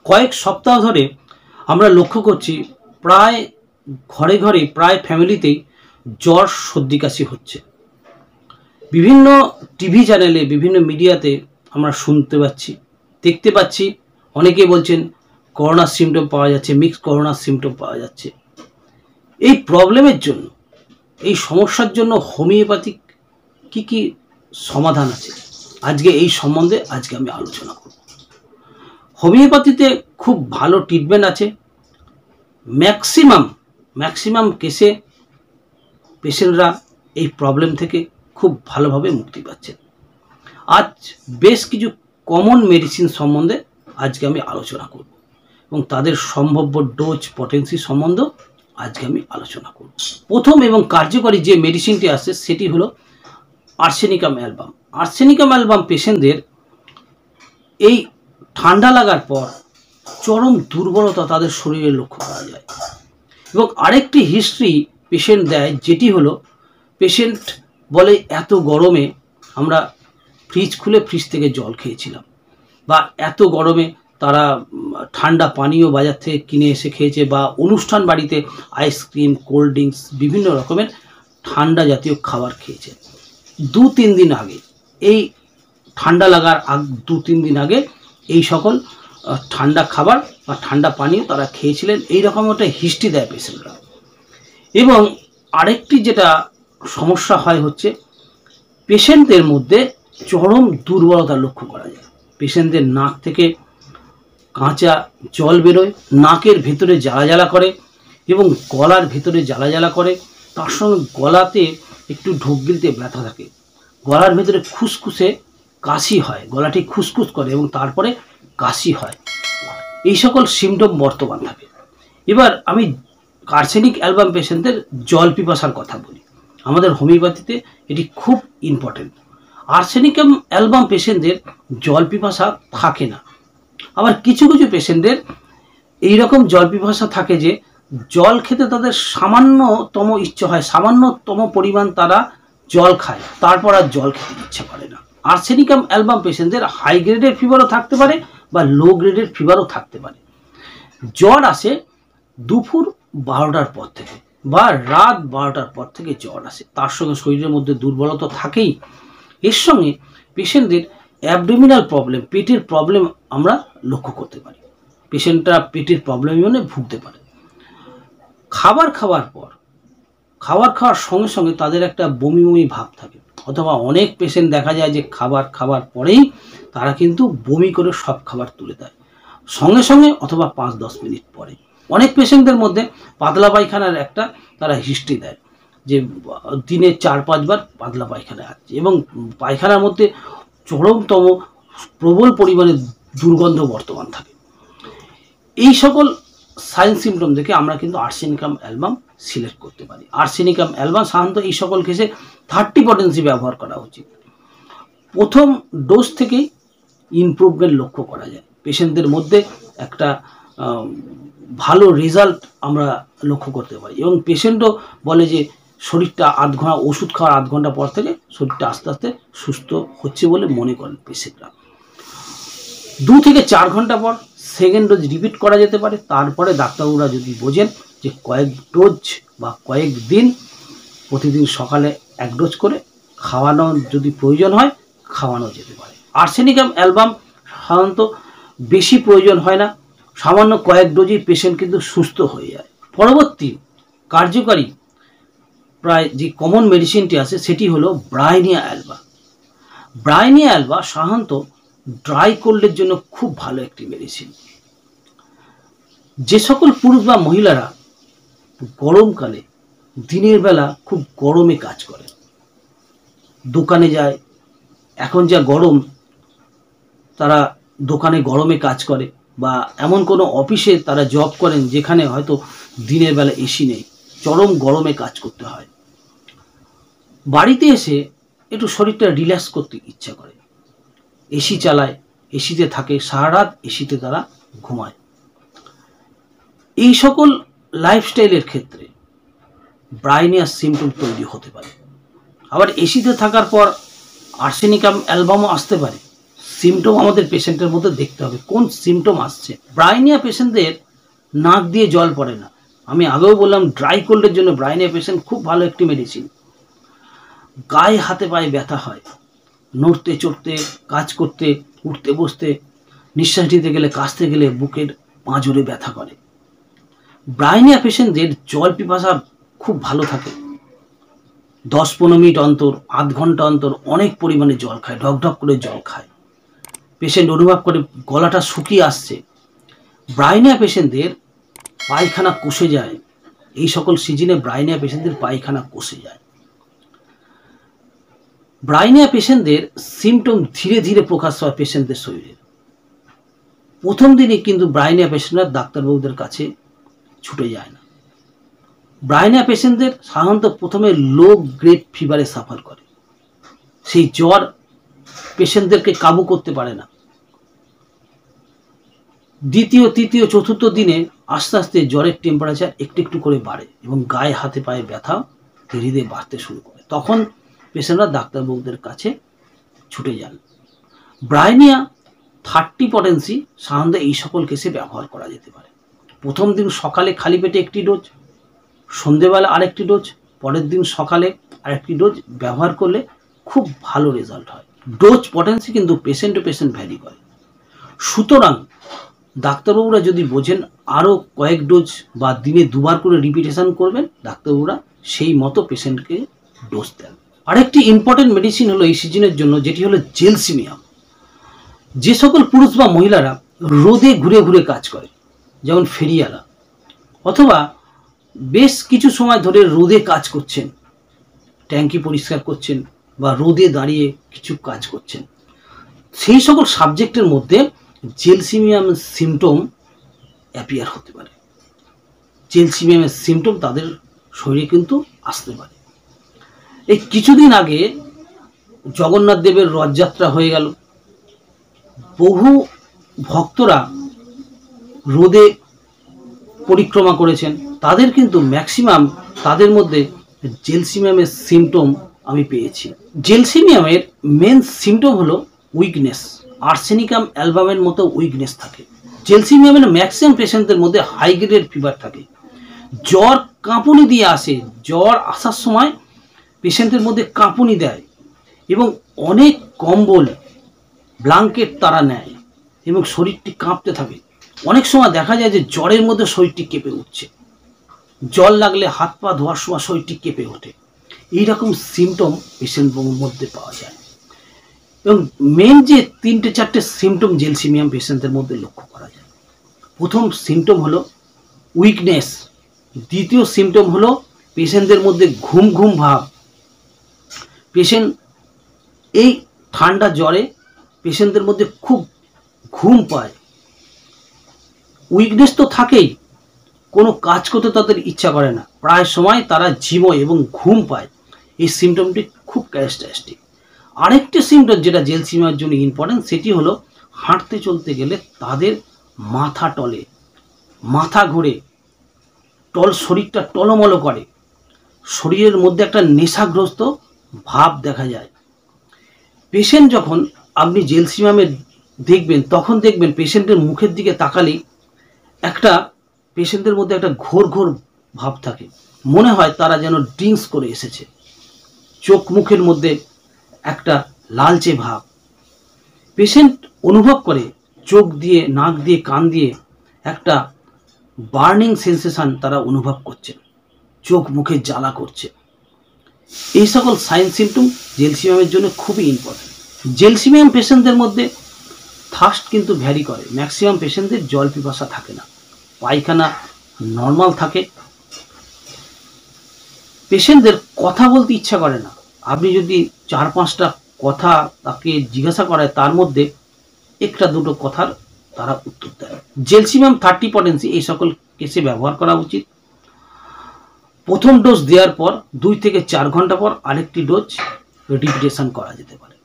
কয়েক সপ্তাহ ধরে আমরা লক্ষ্য করছি প্রায় ঘরে ঘরে প্রায় ফ্যামিলিতেই জ্বর সর্দি কাশি হচ্ছে। বিভিন্ন টিভি চ্যানেলে বিভিন্ন মিডিয়াতে আমরা শুনতে পাচ্ছি, দেখতে পাচ্ছি, অনেকে বলছেন করোনার সিমটম পাওয়া যাচ্ছে, মিক্স করোনার সিমটম পাওয়া যাচ্ছে। এই প্রবলেমের জন্য, এই সমস্যার জন্য হোমিওপ্যাথিক কি কি সমাধান আছে, আজকে এই সম্বন্ধে আমি আলোচনা করব। হোমিওপ্যাথিতে খুব ভালো ট্রিটমেন্ট আছে। ম্যাক্সিমাম কেসে পেশেন্টরা এই প্রবলেম থেকে খুব ভালোভাবে মুক্তি পাচ্ছেন। আজ বেশ কিছু কমন মেডিসিন সম্বন্ধে আজকে আমি আলোচনা করব এবং তাদের সম্ভাব্য ডোজ পটেন্সি সম্বন্ধেও আজকে আমি আলোচনা করব। প্রথম এবং কার্যকরী যে মেডিসিনটি আছে সেটি হলো আর্সেনিকাম অ্যালবাম। আর্সেনিকাম অ্যালবাম পেশেন্টদের এই ঠান্ডা লাগার পর চরম দুর্বলতা তাদের শরীরে লক্ষ্য করা যায় এবং আরেকটি হিস্ট্রি পেশেন্ট দেয়, যেটি হলো পেশেন্ট বলে এত গরমে আমরা ফ্রিজ খুলে ফ্রিজ থেকে জল খেয়েছিলাম, বা এত গরমে তারা ঠান্ডা পানীয় বাজার থেকে কিনে এসে খেয়েছে, বা অনুষ্ঠান বাড়িতে আইসক্রিম, কোল্ড ড্রিঙ্কস, বিভিন্ন রকমের ঠান্ডা জাতীয় খাবার খেয়েছে। 2-3 দিন আগে, এই ঠান্ডা লাগার 2-3 দিন আগে এই সকল ঠান্ডা খাবার বা ঠান্ডা পানীয় তারা খেয়েছিলেন, এইরকম একটা হিস্ট্রি দেয় পেশেন্টরা। এবং আরেকটি যেটা সমস্যা হয় হচ্ছে পেশেন্টদের মধ্যে চরম দুর্বলতা লক্ষ্য করা যায়। পেশেন্টদের নাক থেকে কাঁচা জল বেরোয়, নাকের ভেতরে জ্বালা জ্বালা করে এবং গলার ভেতরে জ্বালা জ্বালা করে, তার সঙ্গে গলাতে একটু ঢোক গিলতে ব্যথা থাকে, গলার ভেতরে খুসখুসে কাশি হয়, গলাটি খুসখুস করে এবং তারপরে কাশি হয়। এই সকল সিমটম বর্তমান থাকে। এবার আমি আর্সেনিক অ্যালবাম পেশেন্টদের জল পিপাসার কথা বলি। আমাদের হোমিওপ্যাথিতে এটি খুব ইম্পর্টেন্ট। আর্সেনিক অ্যালবাম পেশেন্টদের জল পিপাসা থাকে না। আবার কিছু কিছু পেশেন্টদের এইরকম জল পিপাসা থাকে যে জল খেতে তাদের সামান্যতম ইচ্ছে হয়, সামান্যতম পরিমাণ তারা জল খায়, তারপর আর জল খেতে ইচ্ছে করে না। আর্সেনিকাম অ্যালবাম পেশেন্টদের হাই গ্রেডের ফিভারও থাকতে পারে বা লো গ্রেডের ফিভারও থাকতে পারে। জ্বর আসে দুপুর 12টার পর থেকে বা রাত 12টার পর থেকে জ্বর আসে, তার সঙ্গে শরীরের মধ্যে দুর্বলতা থাকেই। এর সঙ্গে পেশেন্টদের অ্যাবডোমিনাল প্রবলেম, পেটের প্রবলেম আমরা লক্ষ্য করতে পারি। পেশেন্টরা পেটের প্রবলেম মানে ভুগতে পারে। খাবার খাওয়ার সঙ্গে সঙ্গে তাদের একটা বমি বমি ভাব থাকে, অথবা অনেক পেশেন্ট দেখা যায় যে খাবার পরেই তারা কিন্তু বমি করে সব খাবার তুলে দেয় সঙ্গে সঙ্গে, অথবা 5-10 মিনিট পরে। অনেক পেশেন্টদের মধ্যে পাতলা পায়খানার একটা তারা হিস্ট্রি দেয়, যে দিনে 4-5 বার পাতলা পায়খানা আছে এবং পায়খানার মধ্যে চরমতম প্রবল পরিমাণে দুর্গন্ধ বর্তমান থাকে। এই সকল সাইন সিমটম দেখে আমরা কিন্তু আর্সেনিকাম অ্যালবাম সিলেক্ট করতে পারি। আর্সেনিকাম অ্যালবাম সাধারণত এই সকল কেসে 30 পটেন্সি ব্যবহার করা উচিত। প্রথম ডোজ থেকেই ইমপ্রুভমেন্ট লক্ষ্য করা যায়, পেশেন্টদের মধ্যে একটা ভালো রেজাল্ট আমরা লক্ষ্য করতে পারি এবং পেশেন্টও বলে যে শরীরটা ওষুধ খাওয়ার 8 ঘন্টা পর থেকে শরীরটা আস্তে আস্তে সুস্থ হচ্ছে বলে মনে করেন পেশেন্টরা। 2 থেকে 4 ঘন্টা পর সেকেন্ড ডোজ রিপিট করা যেতে পারে। তারপরে ডাক্তারবাবুরা যদি বোঝেন যে কয়েক ডোজ বা কয়েক দিন প্রতিদিন সকালে 1 ডোজ করে খাওয়ানো যদি প্রয়োজন হয় খাওয়ানো যেতে পারে। আর্সেনিকাম অ্যালবাম সাধারণত বেশি প্রয়োজন হয় না, সামান্য কয়েক ডোজেই পেশেন্ট কিন্তু সুস্থ হয়ে যায়। পরবর্তী কার্যকারী প্রায় যে কমন মেডিসিনটি আছে সেটি হলো ব্রাইনিয়া অ্যালবা। ব্রাইনিয়া অ্যালবা সাধারণত ড্রাই কোল্ডের জন্য খুব ভালো একটি মেডিসিন। যে সকল পুরুষ বা মহিলারা গরমকালে দিনের বেলা খুব গরমে কাজ করে, দোকানে যায়, এখন যা গরম, তারা দোকানে গরমে কাজ করে, বা এমন কোনো অফিসে তারা জব করেন যেখানে হয়তো দিনের বেলা এসি নেই, চরম গরমে কাজ করতে হয়, বাড়িতে এসে একটু শরীরটা রিল্যাক্স করতে ইচ্ছা করে, এসি চালায়, এসিতে থাকে, সারা রাত এসিতে তারা ঘুমায়। এই সকল লাইফস্টাইলের ক্ষেত্রে ব্রাইনিয়াস সিমটম তৈরি হতে পারে। আবার এসিতে থাকার পর আর্সেনিকাম অ্যালবামও আসতে পারে, সিমটম আমাদের পেশেন্টের মধ্যে দেখতে হবে, কোন সিমটম আসছে। ব্রাইনিয়া পেশেন্টদের নাক দিয়ে জল পড়ে না। আমি আগেও বললাম ড্রাই কোল্ডের জন্য ব্রাইনিয়া পেশেন্ট খুব ভালো একটি মেডিসিন। গায়ে হাতে পায়ে ব্যথা হয়, নড়তে চড়তে, কাজ করতে, উঠতে বসতে, নিঃশ্বাস নিতে গেলে, কাশতে গেলে বুকের পাঁজরে ব্যথা করে। ব্রাইনিয়া পেশেন্টদের জল পিপাসা খুব ভালো থাকে, 10-15 মিনিট অন্তর, আধ ঘন্টা অন্তর অনেক পরিমাণে জল খায়, ঢকঢক করে জল খায়। পেশেন্ট অনুভব করে গলাটা শুকিয়ে আসছে। ব্রাইনিয়া পেশেন্টদের পায়খানা কষে যায়, এই সকল সিজনে ব্রাইনিয়া পেশেন্টদের পায়খানা কষে যায়। ব্রাইনিয়া পেশেন্টদের সিমটম ধীরে ধীরে প্রকাশ হয় পেশেন্টদের শরীরে। প্রথম দিনে কিন্তু ব্রাইনিয়া পেশেন্টরা ডাক্তারবাবুদের কাছে ছুটে যায় না। ব্রাইনিয়া পেশেন্টদের সাধারণত প্রথমে লো গ্রেড ফিভারে সাফার করে, সেই জ্বর পেশেন্টদেরকে কাবু করতে পারে না। দ্বিতীয়, তৃতীয়, চতুর্থ দিনে আস্তে আস্তে জ্বরের টেম্পারেচার একটু একটু করে বাড়ে এবং গায়ে হাতে পায়ে ব্যথা ধীরে ধীরে বাড়তে শুরু করে। তখন পেশেন্টরা ডাক্তারবাবুদের কাছে ছুটে যান। ব্রাইনিয়া 30 পটেন্সি সাধারণত এই সকল কেসে ব্যবহার করা যেতে পারে। প্রথম দিন সকালে খালি পেটে একটি ডোজ, সন্ধেবেলা আরেকটি ডোজ, পরের দিন সকালে আরেকটি ডোজ ব্যবহার করলে খুব ভালো রেজাল্ট হয়। ডোজ পটেন্সি কিন্তু পেশেন্ট টু পেশেন্ট ভ্যারি করে। সুতরাং ডাক্তারবাবুরা যদি বোঝেন আরও কয়েক ডোজ বা দিনে 2 বার করে রিপিটেশন করবেন, ডাক্তারবাবুরা সেই মতো পেশেন্টকে ডোজ দেন। আরেকটি ইম্পর্টেন্ট মেডিসিন হলো এই সিজনের জন্য, যেটি হলো জেলসিমিয়াম। যে সকল পুরুষ বা মহিলারা রোদে ঘুরে ঘুরে কাজ করে, যেমন ফেরিয়ালা, অথবা বেশ কিছু সময় ধরে রোদে কাজ করছেন, ট্যাঙ্কি পরিষ্কার করছেন বা রোদে দাঁড়িয়ে কিছু কাজ করছেন, সেই সকল সাবজেক্টের মধ্যে জেলসিমিয়ামের সিমটম অ্যাপিয়ার হতে পারে। জেলসিমিয়ামের সিমটম তাদের শরীরে কিন্তু আসতে পারে। এই কিছুদিন আগে জগন্নাথ দেবের রথযাত্রা হয়ে গেল, বহু ভক্তরা রোদে পরিক্রমা করেছেন, তাদের কিন্তু ম্যাক্সিমাম তাদের মধ্যে জেলসিমিয়ামের সিমটম আমি পেয়েছি। জেলসিমিয়ামের মেন সিমটম হলো উইকনেস, আর্সেনিকাম অ্যালবামের মতো উইকনেস থাকে। জেলসিমিয়ামের ম্যাক্সিমাম পেশেন্টদের মধ্যে হাই গ্রেডের ফিভার থাকে, জ্বর কাঁপুনি দিয়ে আসে, জ্বর আসার সময় পেশেন্টের মধ্যে কাঁপুনি দেয় এবং অনেক কম্বল ব্ল্যাঙ্কেট তারা নেয় এবং শরীরটি কাঁপতে থাকে। অনেক সময় দেখা যায় যে জ্বরের মধ্যে শরীরটি কেঁপে উঠছে, জল লাগলে হাত পা ধোয়ার সময় শরীরটি কেঁপে ওঠে। এইরকম সিমটম পেশেন্টের মধ্যে পাওয়া যায় এবং মেন যে 3-4টে সিমটম জেলসিমিয়াম পেশেন্টদের মধ্যে লক্ষ্য করা যায়। প্রথম সিমটম হলো উইকনেস, দ্বিতীয় সিমটম হলো পেশেন্টদের মধ্যে ঘুম ঘুম ভাব। পেশেন্ট এই ঠান্ডা জ্বরে পেশেন্টদের মধ্যে খুব ঘুম পায়, উইকনেস তো থাকেই, কোনো কাজ করতে তাদের ইচ্ছা করে না, প্রায় সময় তারা ঝিমোয় এবং ঘুম পায়। এই সিমটমটি খুব ক্যারেক্টারিস্টিক। আরেকটি সিমটম যেটা জেলসিমিয়ামের জন্য ইম্পর্টেন্ট, সেটি হলো হাঁটতে চলতে গেলে তাদের মাথা টলে, মাথা ঘোরে, শরীরটা টলমলো করে, শরীরের মধ্যে একটা নেশাগ্রস্ত ভাব দেখা যায়। পেশেন্ট যখন আপনি জেলসিমিয়ামের দেখবেন, তখন দেখবেন পেশেন্টের মুখের দিকে তাকালেই একটা পেশেন্টের মধ্যে একটা ঘোর ঘোর ভাব থাকে, মনে হয় তারা যেন ড্রিঙ্কস করে এসেছে। চোখ মুখের মধ্যে একটা লালচে ভাব, পেশেন্ট অনুভব করে চোখ দিয়ে, নাক দিয়ে, কান দিয়ে একটা বার্নিং সেন্সেশন তারা অনুভব করছে, চোখ মুখে জ্বালা করছে। এই সকল সাইন সিমটম জেলসিমিয়ামের জন্য খুবই ইম্পর্টেন্ট। জেলসিমিয়াম পেশেন্টদের মধ্যে থার্স্ট কিন্তু ভ্যারি করে, ম্যাক্সিমাম পেশেন্টদের জল পিপাসা থাকে না, পায়খানা নর্মাল থাকে। পেশেন্টদের কথা বলতে ইচ্ছা করে না, আপনি যদি 4-5টা কথা তাকে জিজ্ঞাসা করায় তার মধ্যে 1-2 কথার তারা উত্তর দেয়। জেলসিমিয়াম 30 পটেন্সি এই সকল কেসে ব্যবহার করা উচিত। প্রথম ডোজ দেওয়ার পর 2 থেকে 4 ঘন্টা পর আরেকটি ডোজ রিপিটেশন করা যেতে পারে,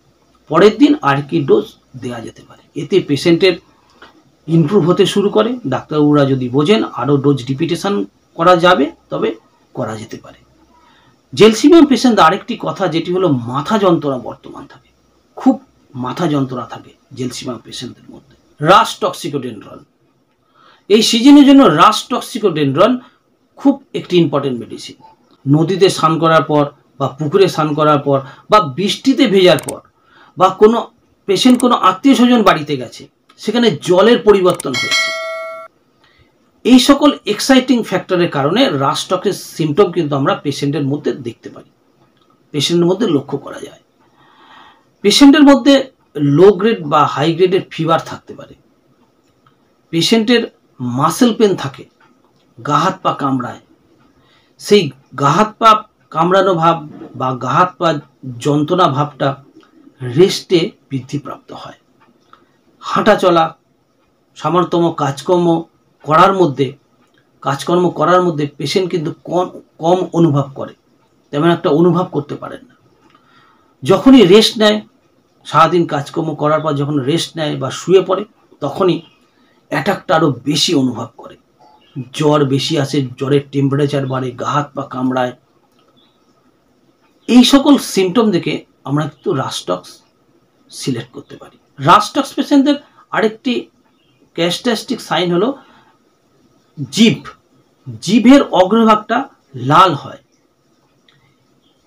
পরের দিন আরেকটি ডোজ দেওয়া যেতে পারে। এতে পেশেন্টের ইমপ্রুভ হতে শুরু করে। ডাক্তারবাবুরা যদি বোঝেন আরও ডোজ রিপিটেশন করা যাবে, তবে করা যেতে পারে। জেলসিমিয়াম পেশেন্ট আরেকটি কথা যেটি হলো মাথা যন্ত্রণা বর্তমান থাকে, খুব মাথা যন্ত্রণা থাকে জেলসিমা পেশেন্টদের মধ্যে। রাশ টক্সিকোডেনড্রন, এই সিজনের জন্য রাশ টক্সিকোডেনড্রন খুব একটি ইম্পর্টেন্ট মেডিসিন। নদীতে স্নান করার পর বা পুকুরে স্নান করার পর বা বৃষ্টিতে ভেজার পর বা কোনো পেশেন্ট কোনো আত্মীয় স্বজন বাড়িতে গেছে, সেখানে জলের পরিবর্তন হয়েছে, এই সকল এক্সাইটিং ফ্যাক্টরের কারণে রাশ টক্সের সিমটম কিন্তু আমরা পেশেন্টের মধ্যে দেখতে পারি, পেশেন্টের মধ্যে লক্ষ্য করা যায়। পেশেন্টের মধ্যে লো গ্রেড বা হাই গ্রেডের ফিভার থাকতে পারে, পেশেন্টের মাসেল পেন থাকে, গা হাত পা কামড়ায়, সেই গা হাত পা কামড়ানো ভাব বা গা হাত পা যন্ত্রণা ভাবটা রেস্টে বৃদ্ধিপ্রাপ্ত হয়। হাঁটা চলা, সামান্যতম কাজকর্ম করার মধ্যে পেশেন্ট কিন্তু কম অনুভব করে, তেমন একটা অনুভব করতে পারেন না। যখনই রেস্ট নেয়, সারাদিন কাজকর্ম করার পর যখন রেস্ট নেয় বা শুয়ে পড়ে, তখনই অ্যাটাকটা আরও বেশি অনুভব করে, জ্বর বেশি আসে, জ্বরের টেম্পারেচার বাড়ে, গা হাত পা কামড়ায়। এই সকল সিমটম দেখে আমরা কিন্তু রাশ টক্স সিলেক্ট করতে পারি। রাশ টক্স পেশেন্টদের আরেকটি ক্যারেক্টারিস্টিক সাইন হলো জিভের অগ্রভাগটা লাল হয়।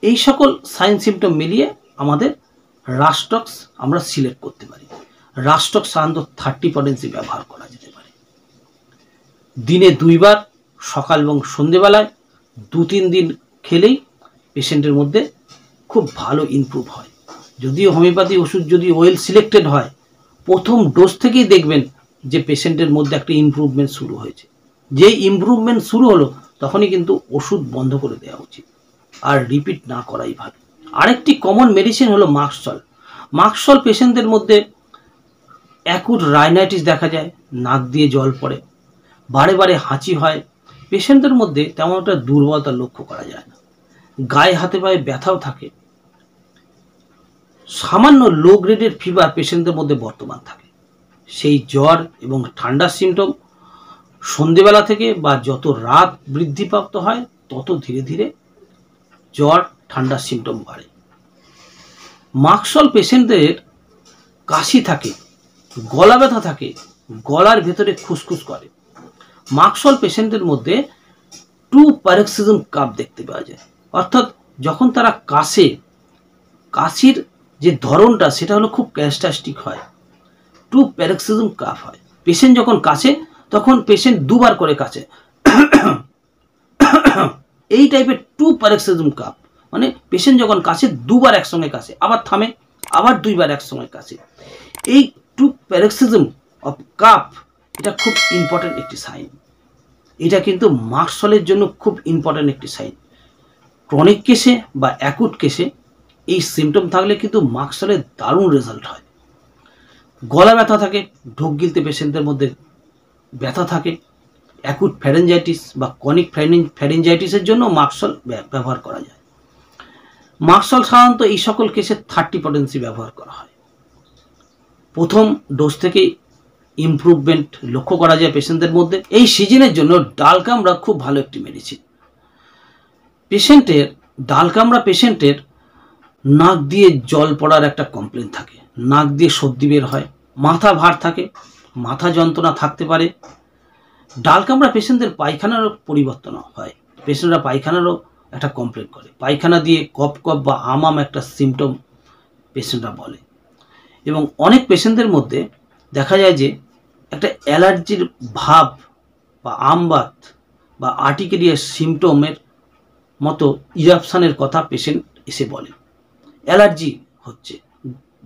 এই সকল সাইন সিমটম মিলিয়ে আমাদের রাশ টক্স আমরা সিলেক্ট করতে পারি। রাশ টক্স সাধারণত 30 পটেন্সি ব্যবহার করা যেতে পারে। দিনে 2 বার, সকাল এবং সন্ধেবেলায় 2-3 দিন খেলেই পেশেন্টের মধ্যে খুব ভালো ইমপ্রুভ হয়। যদিও হোমিওপ্যাথি ওষুধ যদি ওয়েল সিলেক্টেড হয়, প্রথম ডোজ থেকেই দেখবেন যে পেশেন্টের মধ্যে একটা ইমপ্রুভমেন্ট শুরু হয়েছে। যেই ইমপ্রুভমেন্ট শুরু হলো তখনই কিন্তু ওষুধ বন্ধ করে দেওয়া উচিত, আর রিপিট না করাই ভালো। আরেকটি কমন মেডিসিন হলো মাক্সল। মাক্সল পেশেন্টদের মধ্যে অ্যাকুট রাইনাইটিস দেখা যায়, নাক দিয়ে জল পড়ে, বারে বারে হাঁচি হয়, পেশেন্টদের মধ্যে তেমন একটা দুর্বলতা লক্ষ্য করা যায় না, গায়ে হাতে পায়ে ব্যথাও থাকে, সামান্য লো গ্রেডের ফিভার পেশেন্টদের মধ্যে বর্তমান থাকে। সেই জ্বর এবং ঠান্ডার সিমটম সন্ধেবেলা থেকে বা যত রাত বৃদ্ধিপ্রাপ্ত হয় তত ধীরে ধীরে জ্বর ঠান্ডার সিমটম বাড়ে। মাক্সল পেশেন্টদের কাশি থাকে, গলা ব্যথা থাকে, গলার ভেতরে খুসখুস করে। মাক্সল পেশেন্টদের মধ্যে 2 প্যারক্সিজম কাপ দেখতে পাওয়া যায়, অর্থাৎ যখন তারা কাশে, কাশির যে ধরনটা সেটা হলো খুব ক্যারেক্টারিস্টিক হয়, 2 প্যারক্সিজম কাপ হয়। পেশেন্ট যখন কাশে তখন পেশেন্ট 2 বার করে কাশে, এই টাইপের 2 প্যারক্সিজম কাপ, মানে পেশেন্ট যখন কাশে 2 বার একসঙ্গে কাশে, আবার থামে, আবার 2 বার একসঙ্গে কাশে। এই 2 প্যারক্সিজম অফ কাপ এটা খুব ইম্পর্টেন্ট একটি সাইন। এটা কিন্তু মাক্সলের জন্য খুব ইম্পর্টেন্ট একটি সাইন। ক্রনিক কেসে বা অ্যাকুট কেসে এই সিমটম থাকলে কিন্তু মাক্সলের দারুণ রেজাল্ট হয়। গলা ব্যথা থাকে, ঢোক গিলতে পেশেন্টদের মধ্যে ব্যথা থাকে, অ্যাকুট ফ্যারেঞ্জাইটিস বা ক্রনিক ফ্যারেঞ্জাইটিসের জন্য মাক্সল ব্যবহার করা যায়। মাক্সল সাধারণত এই সকল কেসে 30 পটেন্সি ব্যবহার করা হয়। প্রথম ডোজ থেকেই ইমপ্রুভমেন্ট লক্ষ্য করা যায় পেশেন্টদের মধ্যে। এই সিজনের জন্য ডালকামড়া খুব ভালো একটি মেডিসিন। ডালকামড়া পেশেন্টের নাক দিয়ে জল পড়ার একটা কমপ্লেন থাকে, নাক দিয়ে সর্দি বের হয়, মাথা ভার থাকে, মাথা যন্ত্রণা থাকতে পারে। ডালকামড়া পেশেন্টদের পায়খানারও পরিবর্তন হয়, পেশেন্টরা পায়খানারও একটা কমপ্লেন করে, পায়খানা দিয়ে কপ বা আম একটা সিমটম পেশেন্টরা বলে। এবং অনেক পেশেন্টদের মধ্যে দেখা যায় যে একটা অ্যালার্জির ভাব বা আমবাত বা আর্টিকেরিয়া সিমটমের মতো ইরাপশানের কথা পেশেন্ট এসে বলে, অ্যালার্জি হচ্ছে,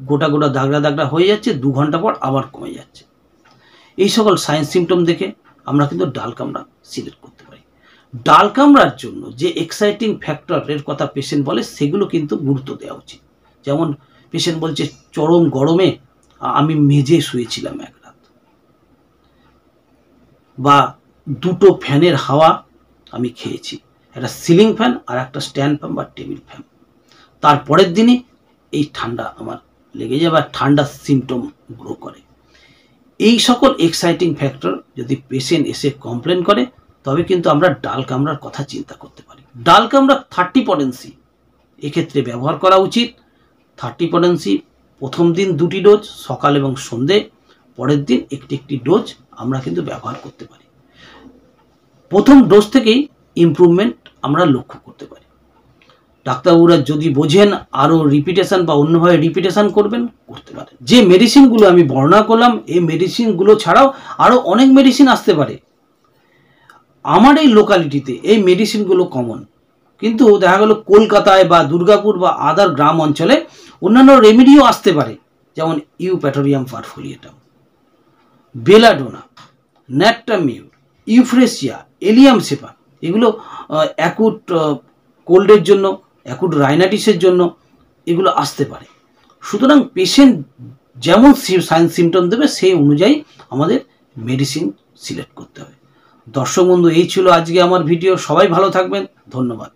গোটা গোটা দাগড়া হয়ে যাচ্ছে, 2 ঘন্টা পর আবার কমে যাচ্ছে। এই সকল সাইন সিমটম দেখে আমরা কিন্তু ডালকামড়া সিলেক্ট করতে পারি। ডালকামড়ার জন্য যে এক্সাইটিং ফ্যাক্টরের কথা পেশেন্ট বলে সেগুলো কিন্তু গুরুত্ব দেওয়া উচিত। যেমন পেশেন্ট বলছে চরম গরমে আমি মেঝে শুয়েছিলাম 1 রাত, বা 2টো ফ্যানের হাওয়া আমি খেয়েছি, একটা সিলিং ফ্যান আর একটা স্ট্যান্ড ফ্যান বা টেবিল ফ্যান, তারপরের দিনই এই ঠান্ডা আমার লেগে যায় বা ঠান্ডার সিমটম গ্রো করে। এই সকল এক্সাইটিং ফ্যাক্টর যদি পেশেন্ট এসে কমপ্লেন করে তবে কিন্তু আমরা ডালকামড়ার কথা চিন্তা করতে পারি। ডালকামড়া 30 পটেন্সি এক্ষেত্রে ব্যবহার করা উচিত। 30 পটেন্সি প্রথম দিন 2টি ডোজ সকাল এবং সন্ধে, পরের দিন একটি ডোজ আমরা কিন্তু ব্যবহার করতে পারি। প্রথম ডোজ থেকেই ইমপ্রুভমেন্ট আমরা লক্ষ্য করতে পারি। ডাক্তারবাবুরা যদি বোঝেন আরও রিপিটেশন বা অন্যভাবে রিপিটেশন করবেন, করতে পারেন। যে মেডিসিনগুলো আমি বর্ণনা করলাম, এই মেডিসিনগুলো ছাড়াও আরও অনেক মেডিসিন আসতে পারে। আমার এই লোকালিটিতে এই মেডিসিনগুলো কমন, কিন্তু দেখা গেল কলকাতায় বা দুর্গাপুর বা আদার গ্রাম অঞ্চলে অন্যান্য রেমেডিও আসতে পারে, যেমন ইউপ্যাটোরিয়াম পারফোলিয়েটাম, বেলাডোনা, ন্যাট্টামিউর, ইউফ্রেসিয়া, এলিয়াম সেপা, এগুলো অ্যাকুট কোল্ডের জন্য, অ্যাকুট রাইনাইটিসের জন্য এগুলো আসতে পারে। সুতরাং পেশেন্ট যেমন সাইন সিমটম দেবে সেই অনুযায়ী আমাদের মেডিসিন সিলেক্ট করতে হবে। দর্শক বন্ধু, এই ছিল আজকে আমার ভিডিও। সবাই ভালো থাকবেন, ধন্যবাদ।